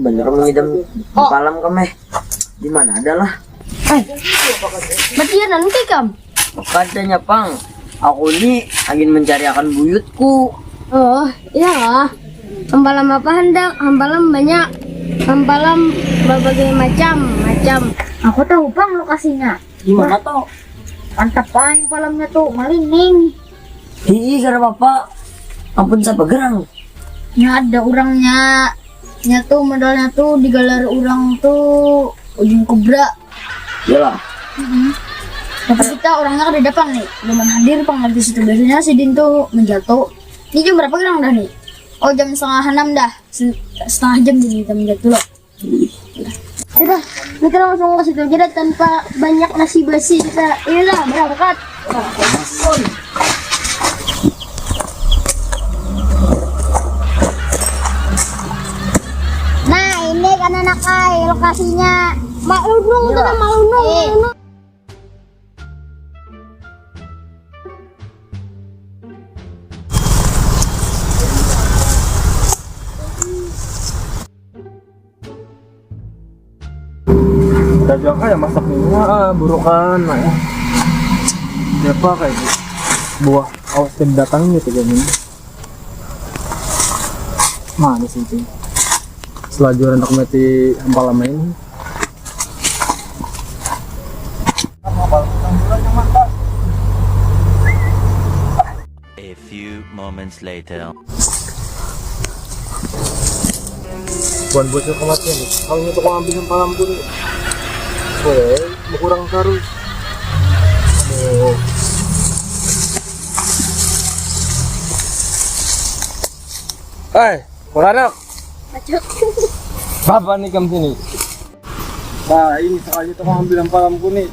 bener mengidam malam kami. Di mana adalah? Berarti ya nanti kam. Katanya Pang, aku ini ingin mencari akan buyutku. Oh, iya. Hampalam apa hendak? Hampalam banyak. Hampalam berbagai macam. Aku tahu bang lokasinya. Di mana toh? Mantap paling palamnya tuh Malinding. Ih, gara bapak. Ampun siapa gerang. Ya ada orangnya. Nya tuh modalnya tuh digalar orang tuh ujung kubra. Yalah. Tapi kita orangnya kan di depan nih, belum hadir pang di situ. Biasanya si Din tuh menjatuh. Ini jam berapa gerang dah nih? Oh jam 5:30 dah. Setengah jam jadi kita menjatuh loh. Udah, kita langsung ke situ aja dah, tanpa banyak nasi basi kita. Inilah berangkat. Nah ini kan anak ai lokasinya. Malunung itu kan malunung. Dagang kayak masak nih, burukan, nah ya. Siapa kayak gitu? Buah awas tim datangnya tuh gini. Mana sih itu? Selajuran anak mati hampalama ini. A few moments later. Bukan bocor kematian nih. Kalau itu kau ambil hampalam pun, berkurang terus. Oh. Anak. Bapak nih kamu sini. Nah ini sekali tuh kau ambil hampalamku nih.